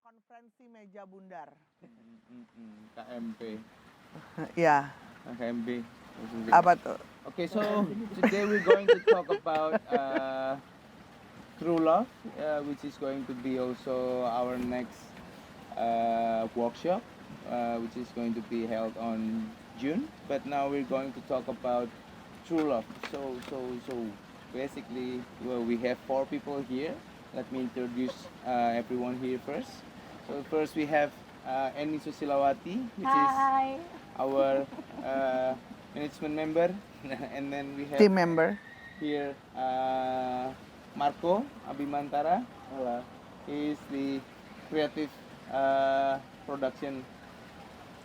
Konferensi meja bundar. KMP. Ya. KMB. Apa tuh? Okay, so today we're going to talk about true love, which is going to be also our next workshop, which is going to be held on June. But now we're going to talk about true love. So basically, well, we have 4 people here. Let me introduce everyone here first. So first we have Eni Susilawati, which Hi. is our management member, and then we have Team member. here Marco Abimantara. Hello. He is the creative production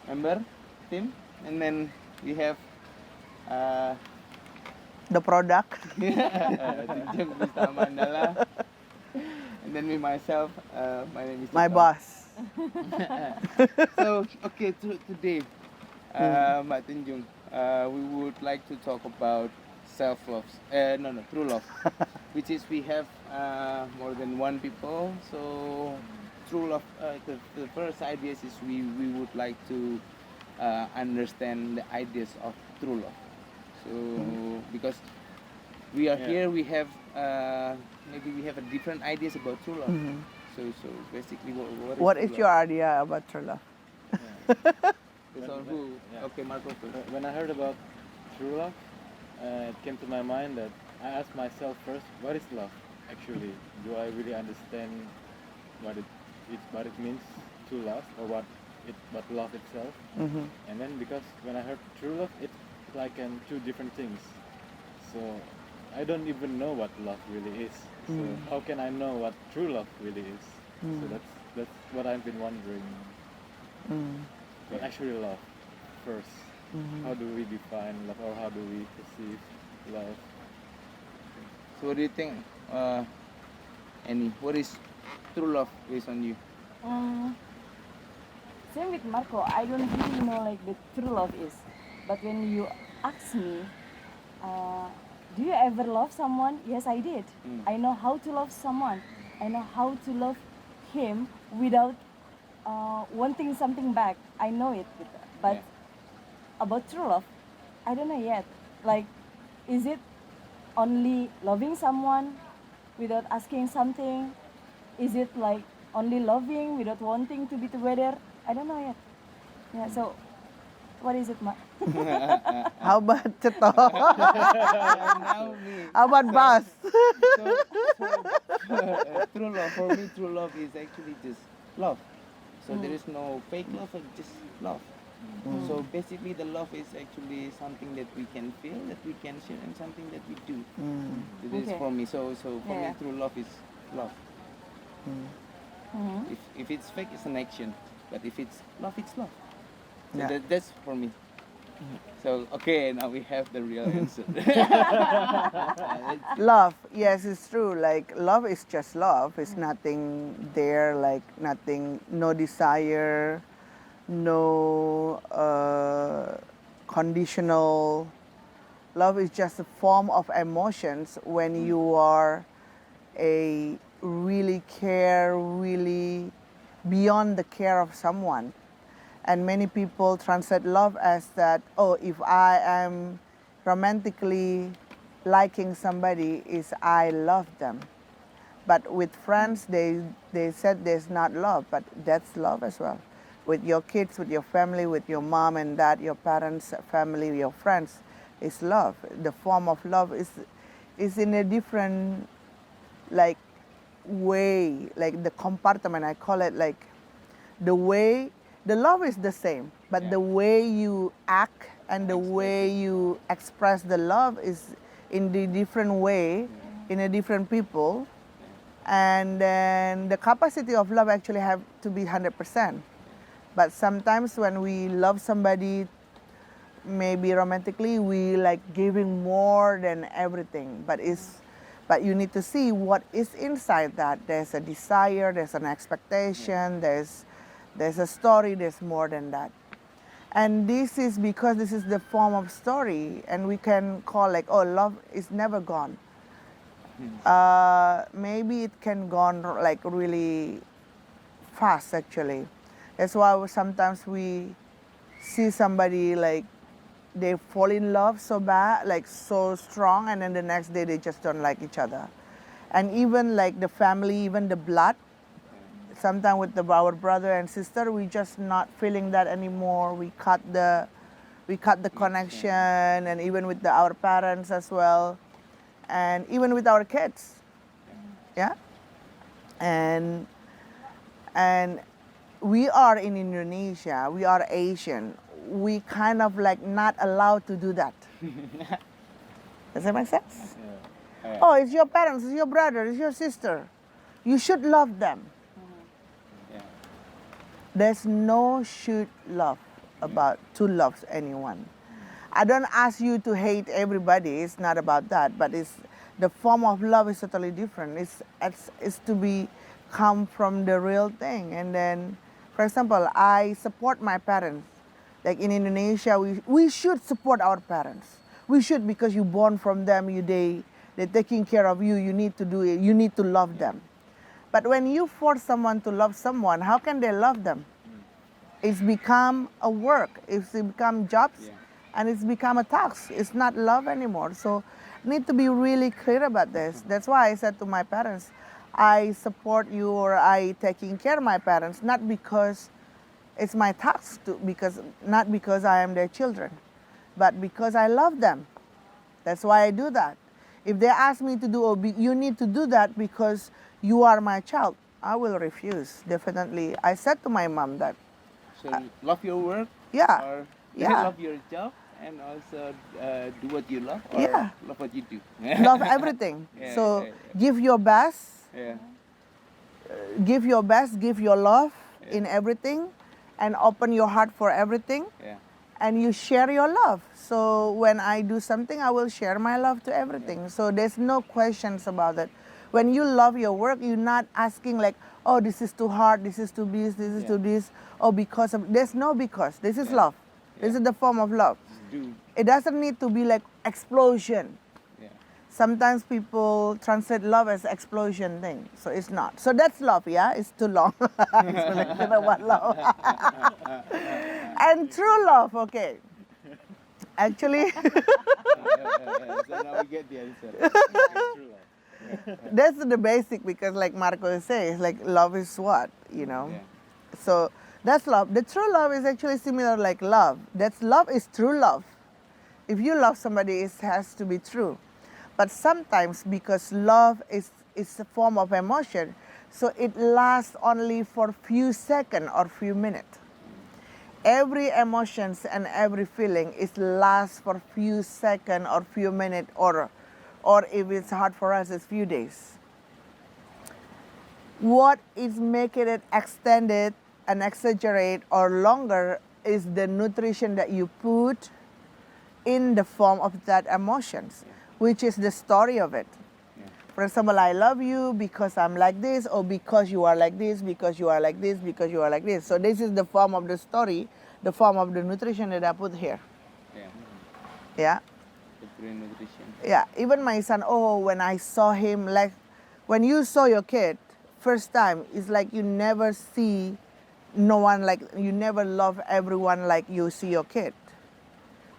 member team, and then we have The product. Tunjung Spirit, and then me myself, my name is My Jepang. boss. So okay, today, Mbak Tunjung, we would like to talk about self-love. True love, which is we have more than one people. So true love. The first ideas is we would like to understand the ideas of true love. So because we are here, we have maybe we have a different ideas about true love. Mhm. So basically, What true is your love? idea about true love? This one who? Yeah. Okay, Marco first. When I heard about true love, it came to my mind that I asked myself first, what is love actually? Do I really understand what it means to love, or what love itself? Mhm. And then because when I heard true love, it's like two different things. So I don't even know what love really is. So how can I know what true love really is? So that's what I've been wondering. What actually love first? How do we define love, or how do we perceive love? So what do you think, Annie? What is true love based on you? Same with Marco. I don't really know like the true love is. But when you ask me, do you ever love someone? Yes, I did. I know how to love someone. I know how to love him without wanting something back. I know it. But Yeah. about true love, I don't know yet. Like, is it only loving someone without asking something? Is it like only loving without wanting to be together? I don't know yet. Yeah, so what is it, Ma? How about Ceto? Now me. How about boss? True love for me, true love is actually just love. So there is no fake love, or just love. So basically, the love is actually something that we can feel, that we can share, and something that we do. This is Okay. for me. So for me, Yeah. true love is love. Mhm. If it's fake, it's an action. But if it's love, it's love. So Yeah. that's for me. So okay, now we have the real answer. Love, yes, it's true. Like love is just love. It's nothing there, like nothing, no desire, no conditional. Love is just a form of emotions when you are a really care, really beyond the care of someone. And many people translate love as that, oh, if I am romantically liking somebody, is I love them. But with friends, they said there's not love, but that's love as well. With your kids, with your family, with your mom and dad, your parents, family, your friends, is love. The form of love is in a different like way, like the compartment. I call it like the way. The love is the same, but the way you act and the way you express the love is in the different way, in a different people. And then the capacity of love actually have to be 100%. But sometimes when we love somebody, maybe romantically, we like giving more than everything. But you need to see what is inside that. There's a desire, there's an expectation, there's a story, there's more than that. And this is because this is the form of story, and we can call like, oh, love is never gone. Maybe it can gone like really fast actually. That's why sometimes we see somebody like they fall in love so bad, like so strong, and then the next day they just don't like each other. And even like the family, even the blood, sometimes with our brother and sister, we just not feeling that anymore. We cut the connection, and even with our parents as well, and even with our kids. Yeah. And we are in Indonesia, we are Asian, we kind of like not allowed to do that. Does that make sense? Yeah. Oh, it's your parents, it's your brother, it's your sister. You should love them. Yeah. There's no should love about to love anyone. I don't ask you to hate everybody. It's not about that. But it's the form of love is totally different. It's to be come from the real thing. And then, for example, I support my parents. Like in Indonesia, we should support our parents. We should, because you born from them. They're taking care of you. You need to do it. You need to love them. But when you force someone to love someone, how can they love them? It's become a work. It's become jobs, and it's become a task. It's not love anymore. So, need to be really clear about this. That's why I said to my parents, I support you, or I taking care of my parents, not because it's my task to, not because I am their children, but because I love them. That's why I do that. If they ask me to do, you need to do that because you are my child, I will refuse, definitely. I said to my mom that. So love your work, Yeah. or Yeah. love your job, and also do what you love, or Yeah. love what you do. Love everything. Yeah, So yeah. give your best, Yeah. give your best, give your love in everything, and open your heart for everything, Yeah. and you share your love. So when I do something, I will share my love to everything. So there's no questions about it. When you love your work, you're not asking like, oh, this is too hard, this is too this is too this, or because of, there's no because. This is love. This is the form of love. Just do. It doesn't need to be like explosion. Yeah. Sometimes people translate love as explosion thing, so it's not. So that's love, yeah? It's too long. Explanation about love. And true love, okay. Actually, So now we get the answer. True love. that's the basic, because like Marco says, like love is what, you know? Yeah. So that's love. The true love is actually similar like love. That's love is true love. If you love somebody, it has to be true. But sometimes, because love is a form of emotion, so it lasts only for few seconds or few minutes. Every emotions and every feeling is lasts for few seconds or few minutes, or if it's hard for us, it's few days. What is making it extended and exaggerate or longer is the nutrition that you put in the form of that emotions, which is the story of it. For example, I love you because I'm like this, or because you are like this, because you are like this, because you are like this. So this is the form of the story, the form of the nutrition that I put here. Yeah. Yeah. The brain nutrition. Yeah. Even my son, oh, when I saw him, like when you saw your kid first time, it's like you never see no one like, you never love everyone like you see your kid.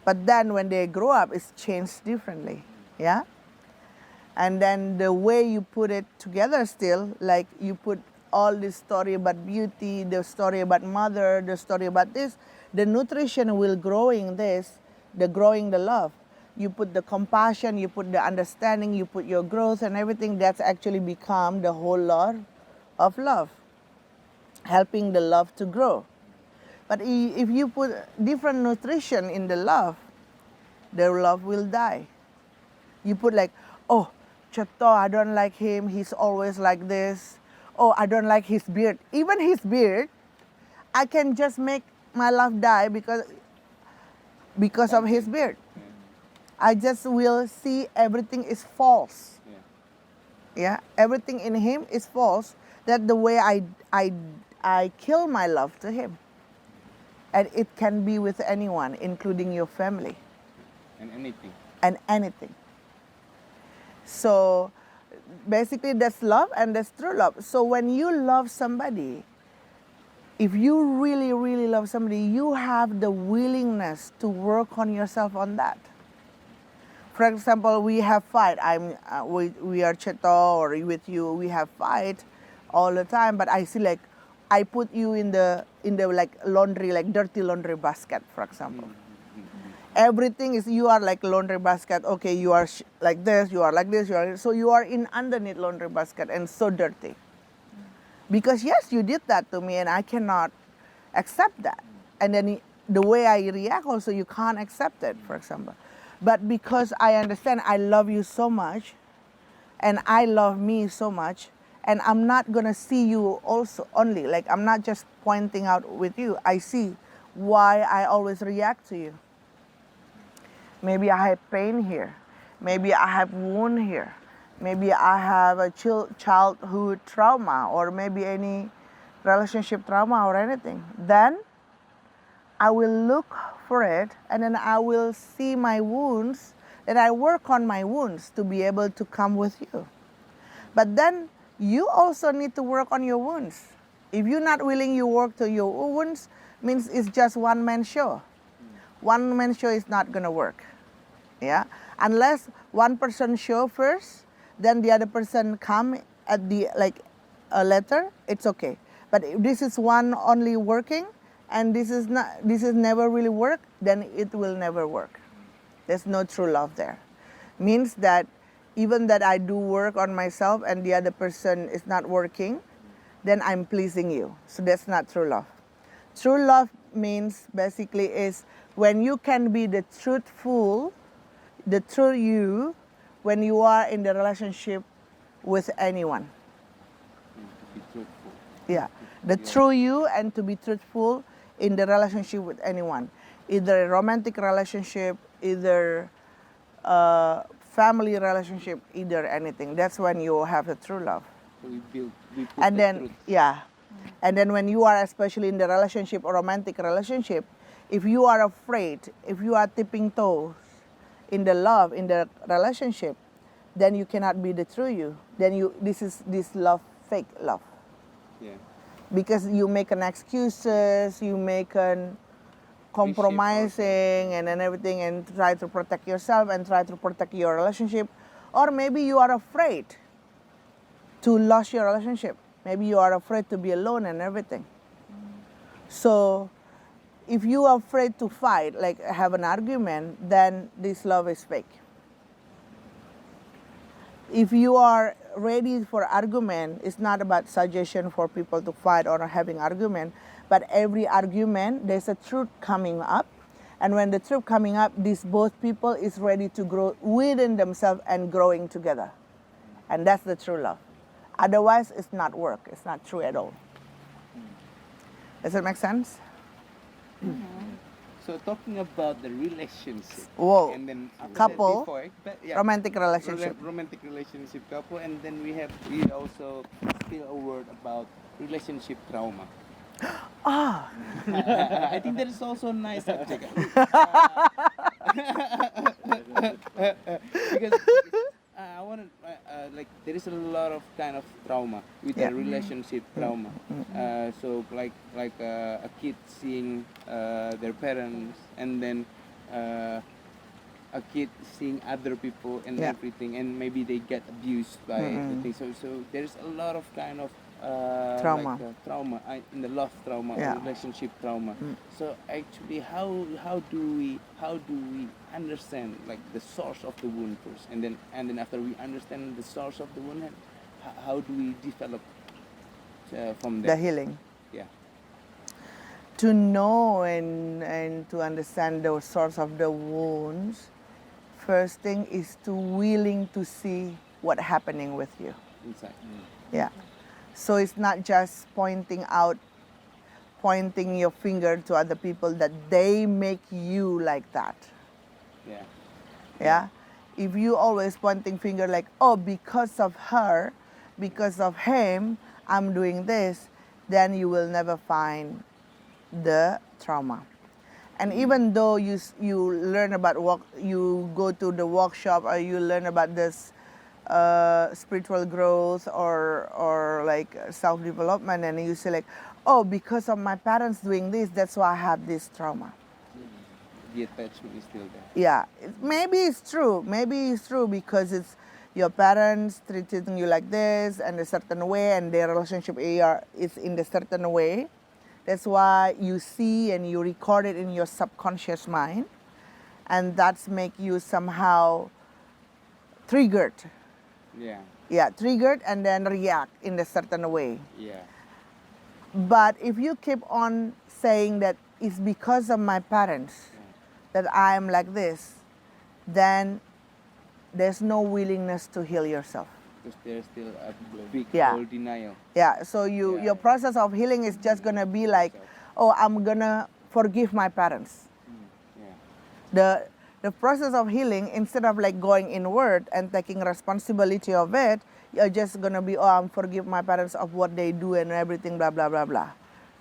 But then when they grow up, it's changed differently. Yeah. And then the way you put it together still, like you put all this story about beauty, the story about mother, the story about this, the nutrition will growing this, the growing the love. You put the compassion, you put the understanding, you put your growth and everything, that's actually become the whole lot of love, helping the love to grow. But if you put different nutrition in the love will die. You put like, oh, Chato, I don't like him, he's always like this. Oh, I don't like his beard. Even his beard, I can just make my love die because of his beard. I just will see everything is false. Yeah, everything in him is false. That's the way I kill my love to him. And it can be with anyone, including your family. And anything. And anything. So basically that's love and that's true love. So when you love somebody, if you really, really love somebody, you have the willingness to work on yourself on that. For example, we have fight. We are Cheto or with you. We have fight all the time. But I see like, I put you in the like laundry, like dirty laundry basket, for example. Everything is, you are like laundry basket. Okay, you are like this. You are like this. So you are in underneath laundry basket and so dirty. Because yes, you did that to me, and I cannot accept that. And then the way I react also, you can't accept it, for example. But because I understand I love you so much, and I love me so much, and I'm not gonna see you also only, like I'm not just pointing out with you, I see why I always react to you. Maybe I have pain here. Maybe I have wound here. Maybe I have a childhood trauma, or maybe any relationship trauma or anything. Then I will look for it, and then I will see my wounds, and I work on my wounds to be able to come with you. But then you also need to work on your wounds. If you're not willing, you work to your wounds, means it's just one man show. One man show is not gonna work. Yeah, unless one person show first, then the other person come at the like a letter, it's okay. But if this is one only working, and this is never really work, then it will never work. There's no true love there. Means that even that I do work on myself and the other person is not working, then I'm pleasing you. So that's not true love. True love means basically is when you can be the truthful, the true you, when you are in the relationship with anyone. To be truthful. Yeah, the true you and to be truthful in the relationship with anyone. Either a romantic relationship, either a family relationship, either anything. That's when you have the true love. So we put And the then, truth. yeah. And then when you are especially in the relationship or romantic relationship, if you are afraid, if you are tipping toes in the love, in the relationship, then you cannot be the true you. Then this love, fake love. Yeah. Because you make an excuses, you make an compromising and then everything, and try to protect yourself and try to protect your relationship. Or maybe you are afraid to lose your relationship. Maybe you are afraid to be alone and everything. So if you are afraid to fight, like have an argument, then this love is fake. If you are ready for argument, it's not about suggestion for people to fight or having argument, but every argument, there's a truth coming up. And when the truth coming up, these both people is ready to grow within themselves and growing together. And that's the true love. Otherwise, it's not work. It's not true at all. Does it make sense? So talking about the relationship. Whoa. And then after Couple, that, before, but yeah, romantic relationship. romantic relationship couple, and then we also still a word about relationship trauma. Ah, I think that is also a nice subject. Because I want to like there is a lot of kind of trauma with Yeah. a relationship trauma. So like a kid seeing their parents, and then a kid seeing other people and Yeah. everything, and maybe they get abused by everything. So there's a lot of kind of Trauma. trauma in the love trauma, Yeah. or relationship trauma. So actually, how do we understand like the source of the wound first, and then after we understand the source of the wound, how do we develop from the there? healing. Yeah. To know and to understand the source of the wounds, first thing is to willing to see what happening with you. Inside. Yeah. So it's not just pointing your finger to other people that they make you like that. Yeah. Yeah. If you always pointing finger like, oh, because of her, because of him, I'm doing this, then you will never find the trauma. And even though you learn about you go to the workshop or you learn about this spiritual growth or like self-development, and you say like, oh, because of my parents doing this, that's why I have this trauma. The attachment is still there. Yeah, maybe it's true. Maybe it's true because it's your parents treating you like this and a certain way, and their relationship is in a certain way. That's why you see and you record it in your subconscious mind, and that's make you somehow triggered. Yeah. Yeah, triggered and then react in a certain way. Yeah. But if you keep on saying that it's because of my parents that I am like this, then there's no willingness to heal yourself. Because there's still a big Yeah. whole denial. Yeah, so your process of healing is just gonna be like, oh, I'm gonna forgive my parents. Yeah. The process of healing, instead of like going inward and taking responsibility of it, you're just gonna be, oh, I'm forgive my parents of what they do and everything, blah blah blah blah.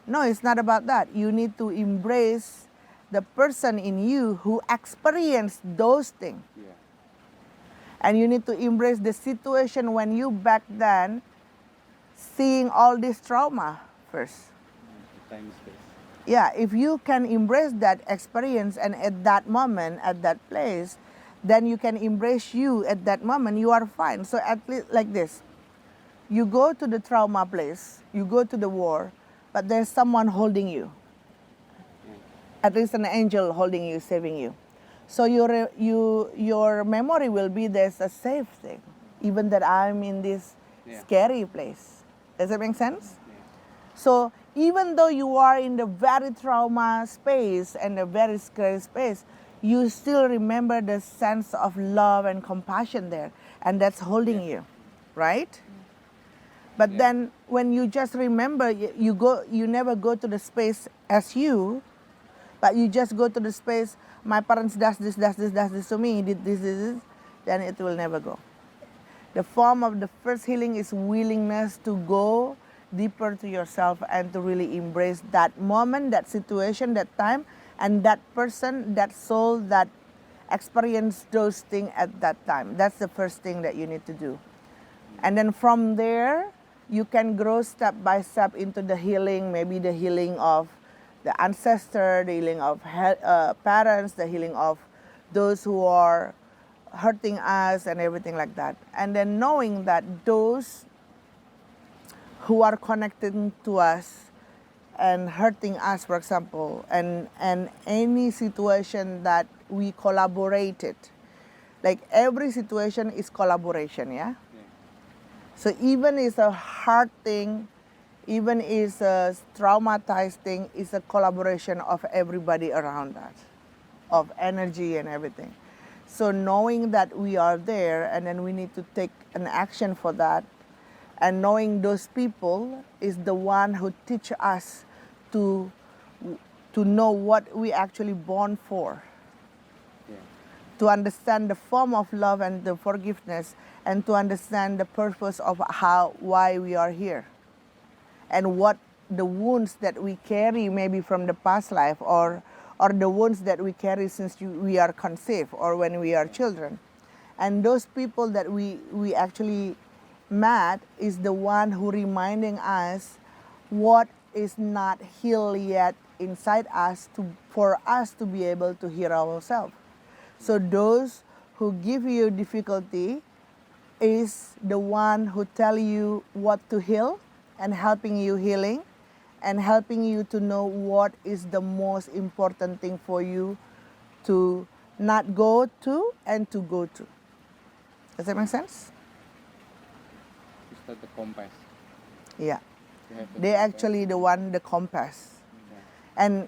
No, it's not about that. You need to embrace the person in you who experienced those things. Yeah. And you need to embrace the situation when you back then seeing all this trauma first. Time space. Yeah, if you can embrace that experience and at that moment, at that place, then you can embrace you at that moment, you are fine. So at least like this, you go to the trauma place, you go to the war, but there's someone holding you. At least an angel holding you, saving you. So your memory will be there's a safe thing, even that I'm in this scary place. Does that make sense? So even though you are in the very trauma space and a very scary space, you still remember the sense of love and compassion there, and that's holding you, right? But then when you just remember, you never go to the space as you, but you just go to the space, my parents does this to me, did this, then it will never go. The form of the first healing is willingness to go deeper to yourself and to really embrace that moment, that situation, that time, and that person, that soul that experienced those things at that time. That's the first thing that you need to do. And then from there, you can grow step by step into the healing, maybe the healing of the ancestor, the healing of parents, the healing of those who are hurting us and everything like that. And then knowing that those who are connected to us and hurting us, for example, and any situation that we collaborated, like every situation is collaboration, yeah? So even it's a hard thing, even it's a traumatized thing, it's a collaboration of everybody around us, of energy and everything. So knowing that we are there and then we need to take an action for that, and knowing those people is the one who teach us to know what we actually born for. To understand the form of love and the forgiveness, and to understand the purpose of why we are here, and what the wounds that we carry maybe from the past life, or the wounds that we carry since we are conceived or when we are children. And those people that we actually met is the one who reminding us what is not healed yet inside us for us to be able to heal ourselves. So those who give you difficulty is the one who tell you what to heal and helping you healing and helping you to know what is the most important thing for you to not go to and to go to. Does that make sense? It's not the compass. Yeah. You have the They compass. actually the compass. And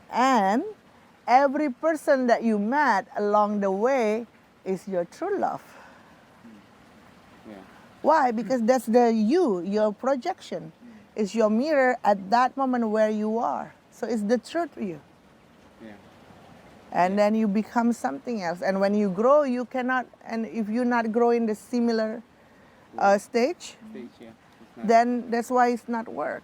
every person that you met along the way is your true love. Yeah. Why? Because that's your projection. It's your mirror at that moment where you are. So it's the truth to you. Yeah. And then you become something else. And when you grow, you cannot, and if you not grow in the similar stage, Stage, yeah. It's not, then that's why it's not work.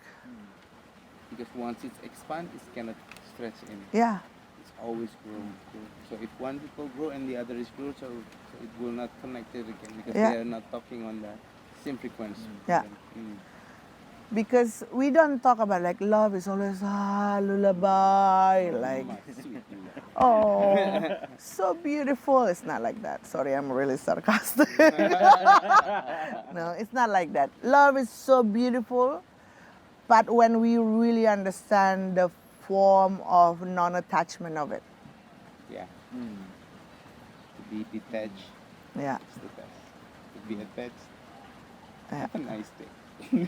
because once it's expand, it cannot stretch in. Yeah. It's always grow. So if one people grow and the other is grow, so it will not connect it again because Yeah. they are not talking on the same frequency. Yeah. Because we don't talk about like love is always lullaby, like My sweet love. oh so beautiful. It's not like that. Sorry, I'm really sarcastic. No, it's not like that. Love is so beautiful, but when we really understand the form of non-attachment of it, Yeah. Mm. To be detached yeah, is the best. To be attached, yeah. have a nice day.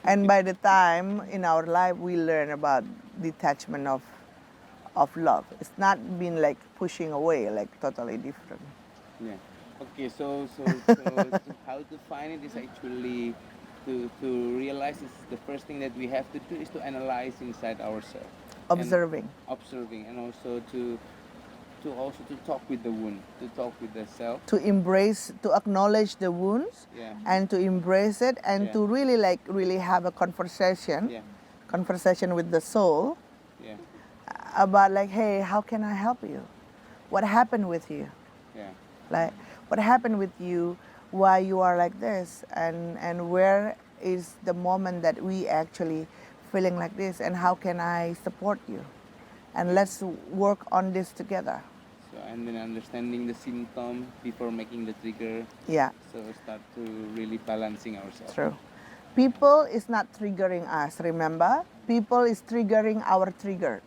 And by the time in our life we learn about detachment of love, it's not been like pushing away, like totally different. Yeah. Okay, so how to find it is actually to realize is the first thing that we have to do is to analyze inside ourselves. Observing. Observing and also to talk with the wound, to talk with the self. To embrace, to acknowledge the wounds, Yeah. and to embrace it, and Yeah. to really have a conversation, Yeah. conversation with the soul Yeah. about like, hey, how can I help you? What happened with you? Yeah. Like, what happened with you? Why you are like this? And where is the moment that we actually feeling like this? And how can I support you? And let's work on this together. So and then understanding the symptom before making the trigger. Yeah, So start to really balancing ourselves. true. People is not triggering us, remember? People is triggering our trigger.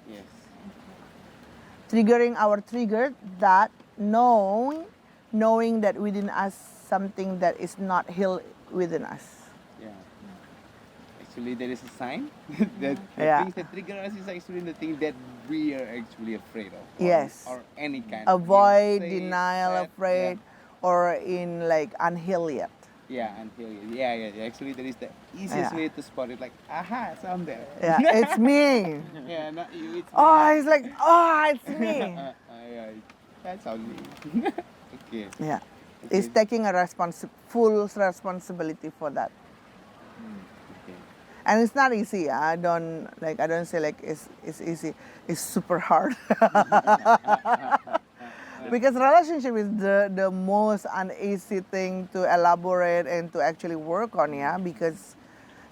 Yes. Triggering our trigger that knowing that within us something that is not healed within us. Yeah. Actually, there is a sign that the Yeah. things that trigger us is actually the thing that we are actually afraid of. Yes. Or any kind. Avoid, Say, denial, sad, afraid, or in like unhealed yet. Yeah, until yeah. Actually, there is the easiest Yeah. way to spot it. Like, aha, it's on there. Yeah, it's me. Yeah, not you. It's Oh, me. it's like, oh, it's me. Yeah, that's on me. Okay. Yeah, Okay. it's taking a full responsibility for that. Okay. And it's not easy. I don't say like it's easy. It's super hard. Because relationship is the most uneasy thing to elaborate and to actually work on, yeah. Because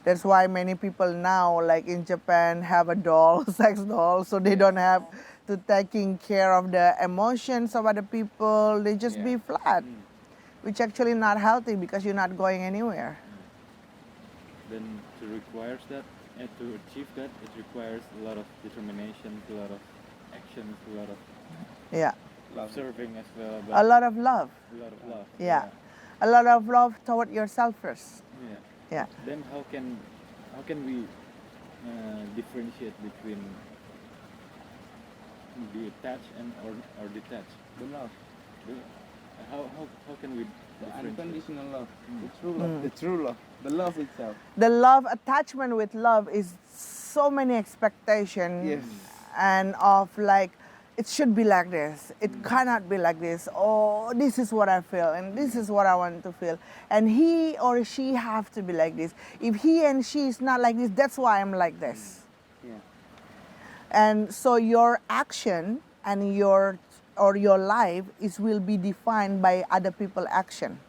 that's why many people now, like in Japan, have a doll, sex doll, so they don't have to taking care of the emotions of other people. They just be Yeah. flat, which actually not healthy because you're not going anywhere. Then to requires that and to achieve that, it requires a lot of determination, a lot of actions, a lot of Yeah, Love. observing as well, a lot of love. a lot of love. Yeah, a lot of love toward yourself first. Yeah. Yeah. Then how can we differentiate between be attached and or detached? The love. How can we The differentiate? unconditional love. The true love. The true love. The love itself. The love attachment with love is so many expectations Yes. and of like it should be like this, it cannot be like this, oh this is what I feel and this is what I want to feel, and he or she have to be like this. If he and she is not like this, that's why I'm like this. Yeah. And so your action and your life is will be defined by other people action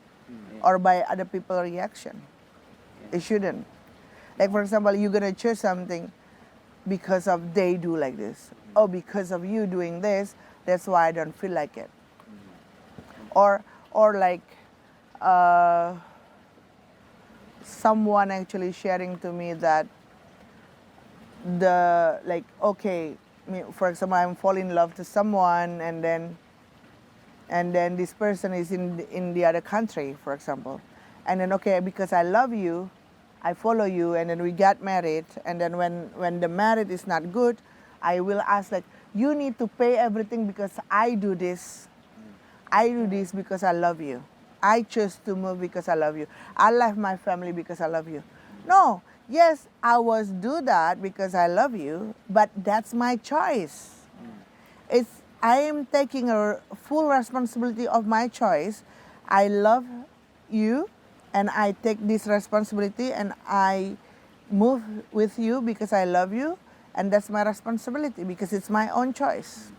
or by other people reaction. It shouldn't. Like for example, you're gonna choose something because of they do like this. Oh, because of you doing this, that's why I don't feel like it. Or like someone actually sharing to me that for example, I'm falling in love to someone and then this person is in the other country, for example. And then okay, because I love you, I follow you, and then we got married, and then when the marriage is not good, I will ask like, you need to pay everything because I do this. I do this because I love you. I choose to move because I love you. I left my family because I love you. No, yes, I was do that because I love you, but that's my choice. I am taking a full responsibility of my choice. I love you, and I take this responsibility, and I move with you because I love you, and that's my responsibility because it's my own choice.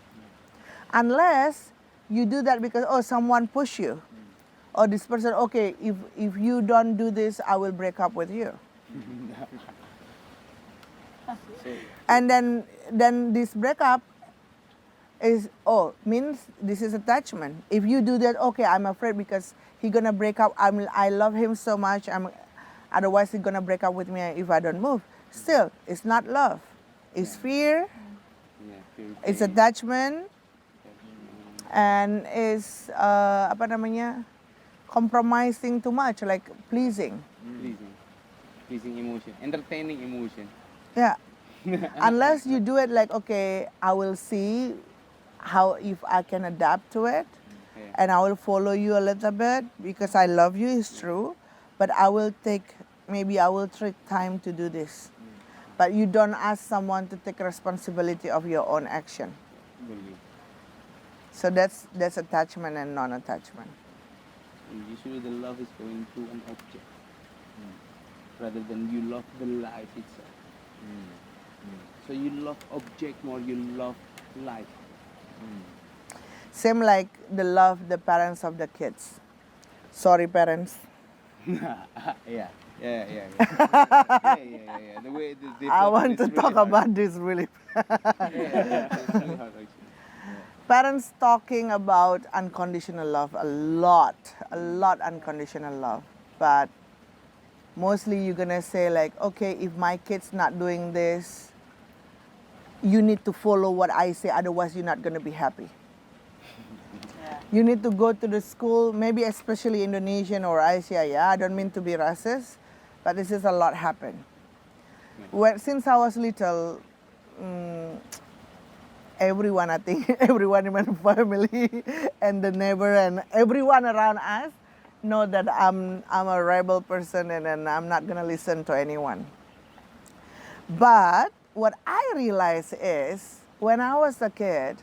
Unless you do that because someone push you, or this person, okay, if you don't do this, I will break up with you. So, And then this breakup is means this is attachment. If you do that, okay, I'm afraid because he gonna break up. I love him so much. Otherwise he's gonna break up with me if I don't move. Still, it's not love. It's fear. yeah, feel It's pain, attachment, and it's apa namanya, compromising too much, like pleasing. pleasing emotion, entertaining emotion. Yeah. Unless you do it like, okay, I will see how if I can adapt to it, Yeah. and I will follow you a little bit because I love you, it's true, but I will take time to do this. But you don't ask someone to take responsibility of your own action. Believe. So that's attachment and non-attachment. And usually the love is going to an object rather than you love the life itself. So you love object more, you love life. Same like the love the parents of the kids. Sorry, parents. Yeah. The way the I want to it's talk really hard. about this really. Yeah, it's really hard actually. Parents talking about unconditional love a lot unconditional love, but mostly you're gonna say like, okay, if my kid's not doing this, you need to follow what I say, otherwise you're not gonna be happy. Yeah. You need to go to the school, maybe especially Indonesian or Asia. Yeah, I don't mean to be racist, but this is a lot happen. Since I was little, everyone, I think, everyone in my family and the neighbor and everyone around us know that I'm a rebel person and I'm not gonna listen to anyone. But what I realized is when I was a kid,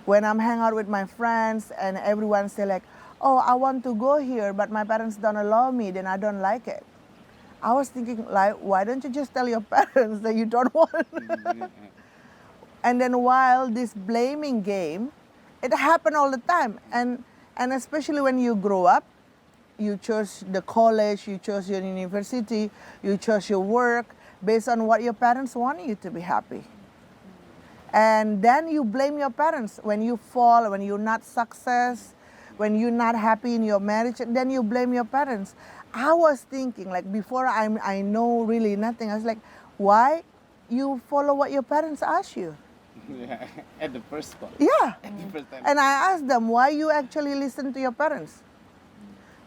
when I'm hanging out with my friends and everyone say like, oh, I want to go here, but my parents don't allow me, then I don't like it. I was thinking like, why don't you just tell your parents that you don't want? And then while this blaming game, it happened all the time. And especially when you grow up, you chose the college, you chose your university, you chose your work based on what your parents want you to be happy. And then you blame your parents when you fall, when you're not success, when you're not happy in your marriage, then you blame your parents. I was thinking like before I know really nothing, I was like, why you follow what your parents ask you? Yeah, at the first spot. Yeah. At the first time. And I asked them, why you actually listen to your parents?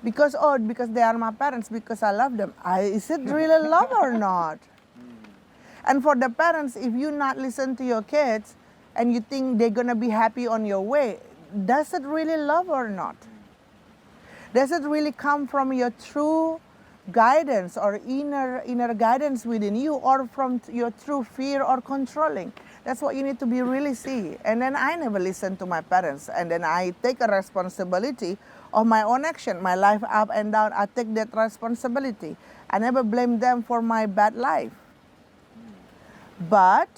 Because they are my parents, because I love them. Is it really love or not? And for the parents, if you not listen to your kids and you think they're gonna be happy on your way, does it really love or not? Does it really come from your true guidance or inner guidance within you, or from your true fear or controlling? That's what you need to be really see. And then I never listened to my parents, and then I take a responsibility of my own action, my life up and down. I take that responsibility. I never blame them for my bad life. But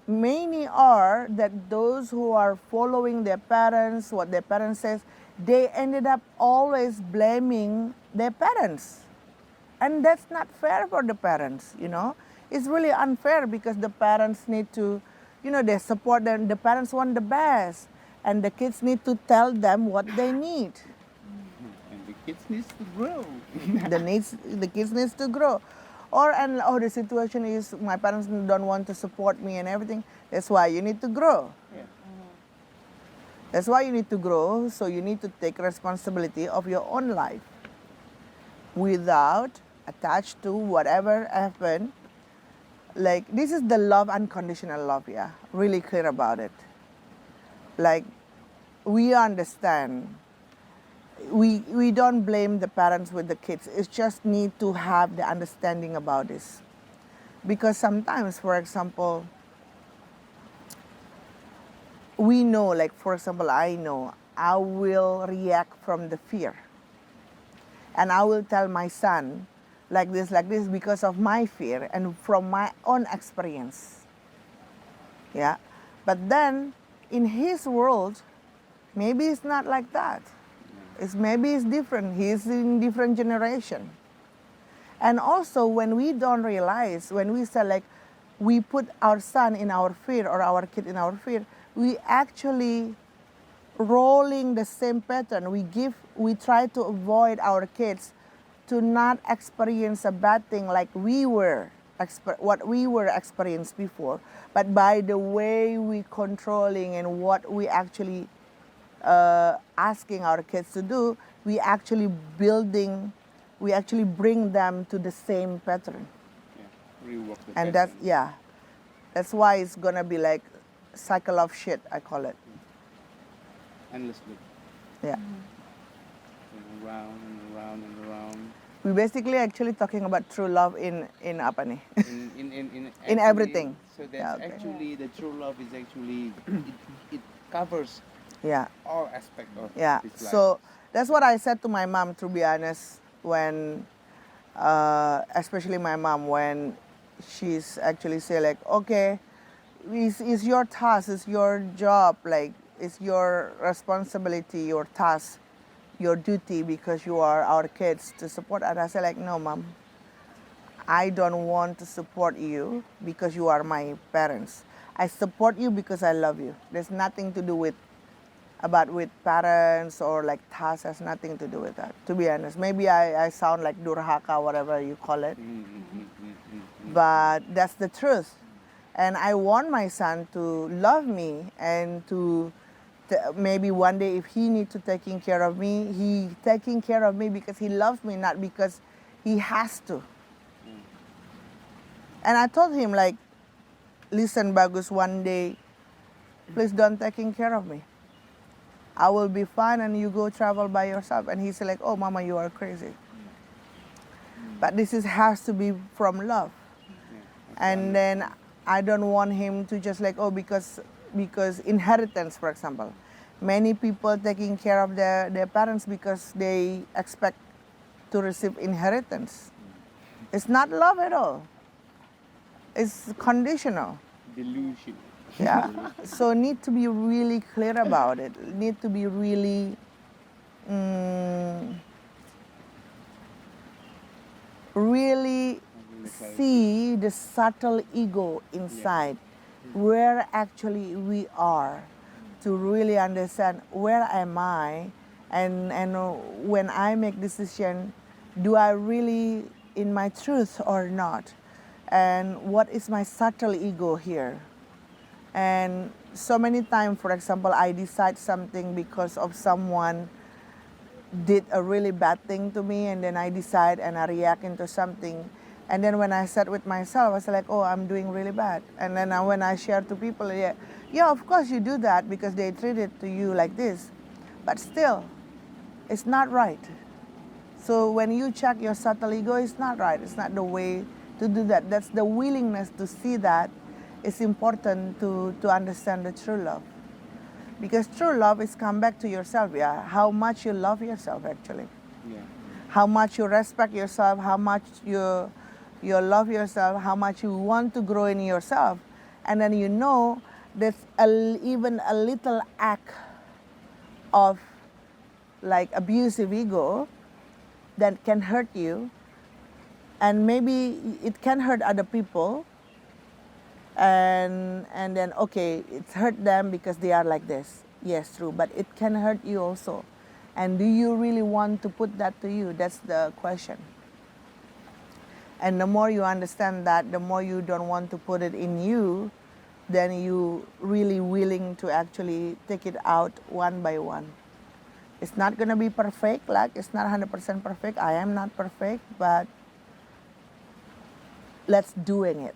many are that those who are following their parents, what their parents says, they ended up always blaming their parents. And that's not fair for the parents, you know. It's really unfair because the parents need to, they support them. The parents want the best. And the kids need to tell them what they need. And the kids needs to grow. The kids needs to grow. The situation is my parents don't want to support me and everything. That's why you need to grow. Yeah. That's why you need to grow. So you need to take responsibility of your own life without attached to whatever happened. Like, this is the love, unconditional love, yeah. Really clear about it. Like, we understand. We don't blame the parents with the kids. It's just need to have the understanding about this. Because sometimes, for example, we know, like for example, I know, I will react from the fear. And I will tell my son like this, because of my fear and from my own experience. Yeah. But then in his world, maybe it's not like that. Maybe it's different. He's in different generation. And also when we don't realize, when we say like, we put our son in our fear or our kid in our fear, we actually rolling the same pattern. We try to avoid our kids to not experience a bad thing like what we were experienced before, but by the way we controlling and what we actually asking our kids to do, we actually bring them to the same pattern. Rework the And pattern. that's why it's gonna be like cycle of shit, I call it. Endlessly. Yeah. And around and around and around. We basically actually talking about true love in apa nih? In In everything. So that's Yeah, okay. actually the true love is actually it covers Yeah. all aspects of Yeah. this life. So that's what I said to my mom, to be honest, when especially my mom, when she's actually say like, okay, it's your task, it's your job, like it's your responsibility, your task, your duty, because you are our kids to support. And I say like, no, mom, I don't want to support you because you are my parents. I support you because I love you. There's nothing to do with parents or like tasks, has nothing to do with that, to be honest. Maybe I sound like durhaka, whatever you call it, but that's the truth. And I want my son to love me and to maybe one day if he needs to taking care of me, he taking care of me because he loves me, not because he has to. And I told him like, listen Bagus, one day please don't taking care of me. I will be fine and you go travel by yourself. And he's like, oh mama, you are crazy. But this has to be from love. And then I don't want him to just like, oh, because inheritance, for example. Many people taking care of their parents because they expect to receive inheritance. It's not love at all. It's conditional. Delusion. Yeah. So need to be really clear about it. Need to be really really see the subtle ego inside, where actually we are, to really understand where am I, and when I make decision, do I really in my truth or not, and what is my subtle ego here. And so many times, for example, I decide something because of someone did a really bad thing to me, and then I decide and I react into something. And then when I sat with myself, I was like, oh, I'm doing really bad. And then when I share to people, yeah, of course you do that because they treated to you like this. But still, it's not right. So when you check your subtle ego, it's not right. It's not the way to do that. That's the willingness to see that. It's important to understand the true love. Because true love is come back to yourself, yeah. How much you love yourself, actually. Yeah. How much you respect yourself, how much you love yourself, how much you want to grow in yourself. And then you know there's even a little act of like abusive ego that can hurt you. And maybe it can hurt other people. And then, okay, it's hurt them because they are like this. Yes, true, but it can hurt you also. And do you really want to put that to you? That's the question. And the more you understand that, the more you don't want to put it in you, then you really willing to actually take it out one by one. It's not going to be perfect, like it's not 100% perfect. I am not perfect, but let's doing it.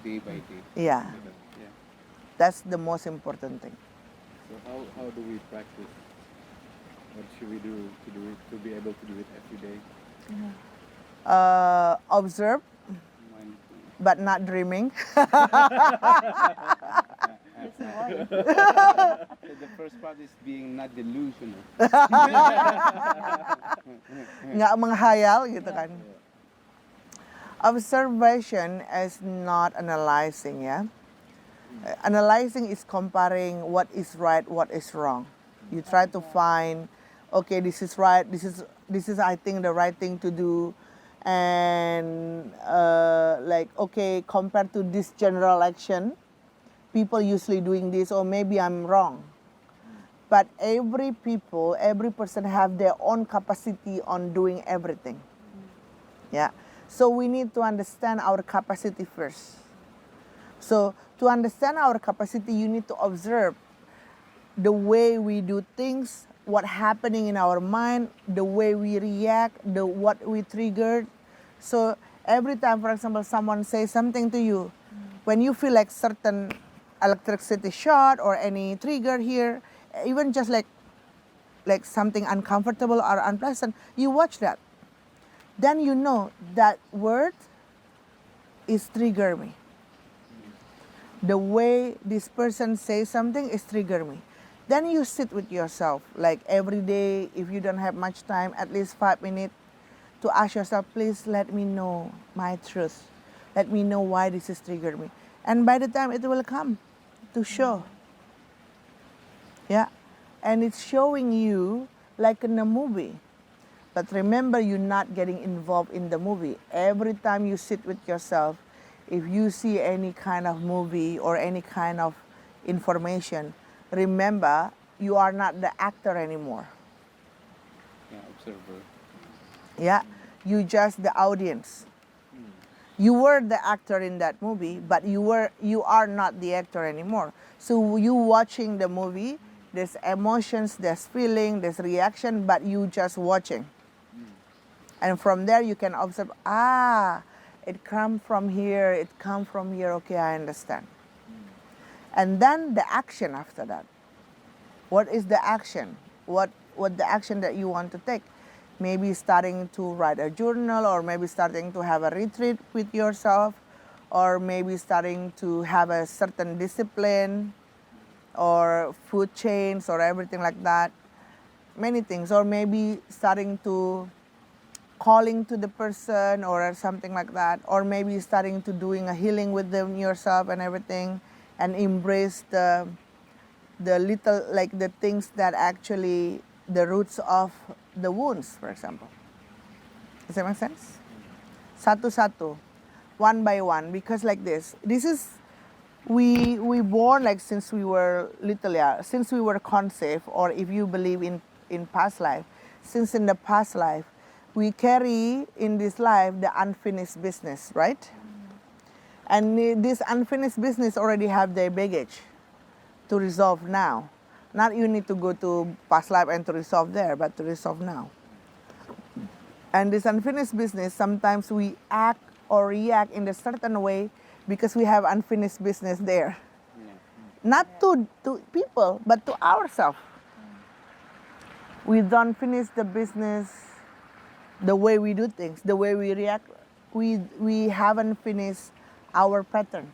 Day by day. Yeah. Yeah. That's the most important thing. So how do we practice? What should we do to be able to do it every day? Observe, Mindful. but not dreaming. It's annoying. So the first part is being not delusional. Nggak menghayal gitu kan. Observation is not analyzing, yeah? Analyzing is comparing what is right, what is wrong. You try to find, okay, this is right, this is I think the right thing to do, and like, okay, compared to this general action, people usually doing this, or maybe I'm wrong. But every person have their own capacity on doing everything. Yeah. So we need to understand our capacity first. So to understand our capacity, you need to observe the way we do things, what happening in our mind, the way we react, what we triggered. So every time, for example, someone says something to you, when you feel like certain electricity shot or any trigger here, even just like something uncomfortable or unpleasant, you watch that. Then you know that word is trigger me. The way this person says something is trigger me. Then you sit with yourself, like every day, if you don't have much time, at least 5 minutes, to ask yourself, please let me know my truth. Let me know why this is trigger me. And by the time it will come to show. Yeah. And it's showing you like in a movie. But remember, you're not getting involved in the movie. Every time you sit with yourself, if you see any kind of movie or any kind of information, remember, you are not the actor anymore. Yeah, observer. Yeah, you just the audience. You were the actor in that movie, but you are not the actor anymore. So you watching the movie, there's emotions, there's feeling, there's reaction, but you just watching. And from there you can observe, it come from here, it come from here, okay, I understand. And then the action after that. What is the action? What the action that you want to take? Maybe starting to write a journal, or maybe starting to have a retreat with yourself, or maybe starting to have a certain discipline, or food chains, or everything like that. Many things. Or maybe starting to calling to the person or something like that, or maybe starting to doing a healing with them yourself and everything, and embrace the little, like the things that actually the roots of the wounds, for example. Does that make sense? Satu-satu, one by one, because like this is we born like since we were little, yeah, since we were conceived, or if you believe in past life, since in the past life we carry in this life the unfinished business, right? And this unfinished business already have their baggage to resolve now. Not you need to go to past life and to resolve there, but to resolve now. And this unfinished business, sometimes we act or react in a certain way because we have unfinished business there. Not to people, but to ourselves. We don't finish the business, the way we do things, the way we react. We haven't finished our pattern.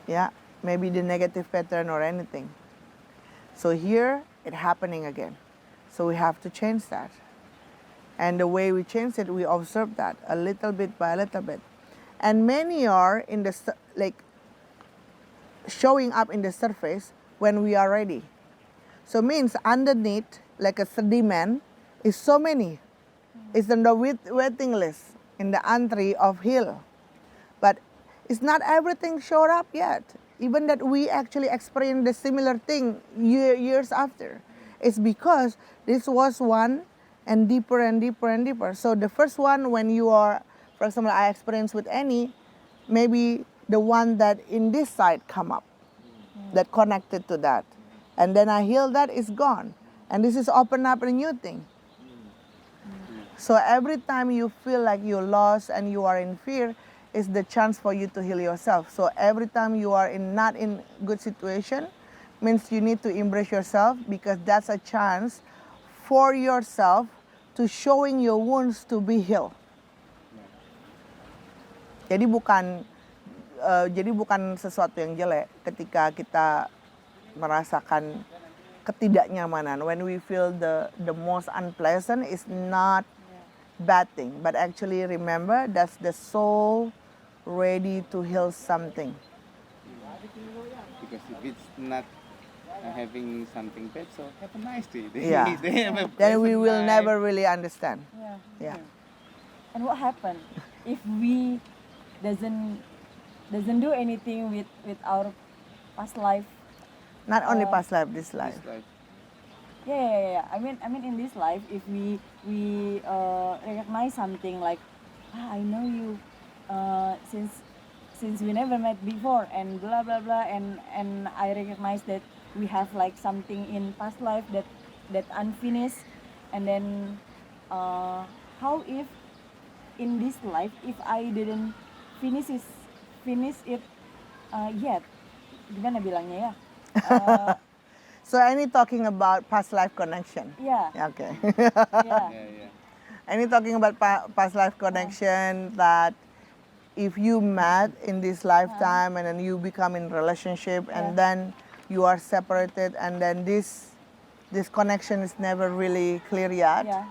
Yeah, maybe the negative pattern or anything. So here, it's happening again. So we have to change that. And the way we change it, we observe that a little bit by a little bit. And many are in the showing up in the surface when we are ready. So means underneath, like a sediment, is so many. It's on the waiting list in the entry of heal. But it's not everything showed up yet. Even that we actually experience the similar thing years after. It's because this was one and deeper and deeper and deeper. So the first one, when you are, for example, I experienced with Annie, maybe the one that in this side come up, that connected to that. And then I heal that, is gone. And this is open up a new thing. So every time you feel like you're lost and you are in fear, is the chance for you to heal yourself. So every time you are not in good situation, means you need to embrace yourself, because that's a chance for yourself to showing your wounds to be healed. Jadi bukan sesuatu yang jelek ketika kita merasakan ketidaknyamanan. When we feel the most unpleasant, is not bad thing, but actually remember that's the soul ready to heal something. Because if it's not having something bad, so have a nice day. Yeah. They have a Then we pleasant will night. never really understand. Yeah. Yeah. And what happened if we doesn't do anything with our past life? Not only past life, this life. This life. Yeah. I mean in this life, if we recognize something like, I know you since we never met before, and blah blah blah, and I recognize that we have like something in past life that unfinished, and then how if in this life if I didn't finish it yet, gimana bilangnya ya? So any talking about past life connection. Yeah. Okay. Yeah. Yeah. Any talking about past life connection that if you met in this lifetime and then you become in relationship and then you are separated and then this connection is never really clear yet. Yeah.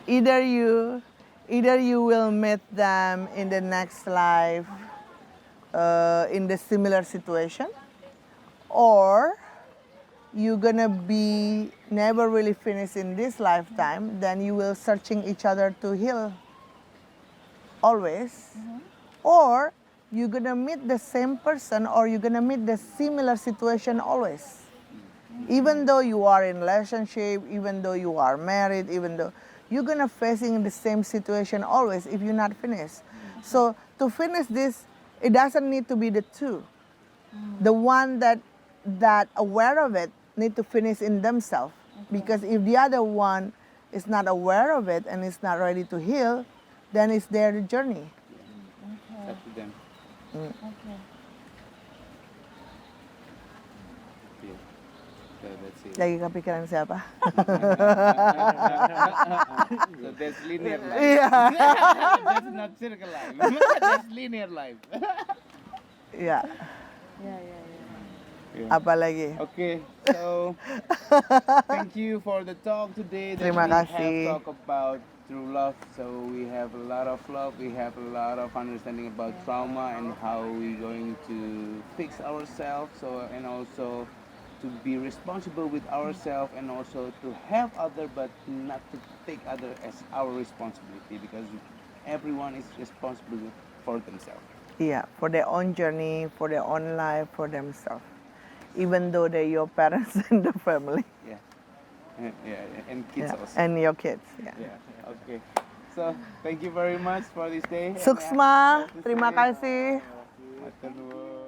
Either you will meet them in the next life in the similar situation, or you're gonna be never really finished in this lifetime, then you will searching each other to heal always, or you're gonna meet the same person or you're gonna meet the similar situation always. Even though you are in relationship, even though you are married, even though you're gonna facing the same situation always if you're not finished. So to finish this, it doesn't need to be the two. The one that aware of it need to finish in themselves. Because if the other one is not aware of it and is not ready to heal, then it's their journey. It's up to them. Okay. Yeah. So that's it. Lagi kepikiran siapa? So that's linear life. Iya. That's not circle life. That's linear life. Iya. Yeah. Yeah. Apa lagi? Okay, so thank you for the talk today. That Terima we kasih. have talked about true love. So we have a lot of love. We have a lot of understanding about trauma and how we going to fix ourselves. So and also to be responsible with ourselves and also to help other, but not to take other as our responsibility because everyone is responsible for themselves. Yeah, for their own journey, for their own life, for themselves. Even though they're your parents and the family. Yeah, and kids Yeah. also. And your kids. Yeah. Yeah. Okay. So thank you very much for this day. Suksma, terima kasih. Matur nuwun.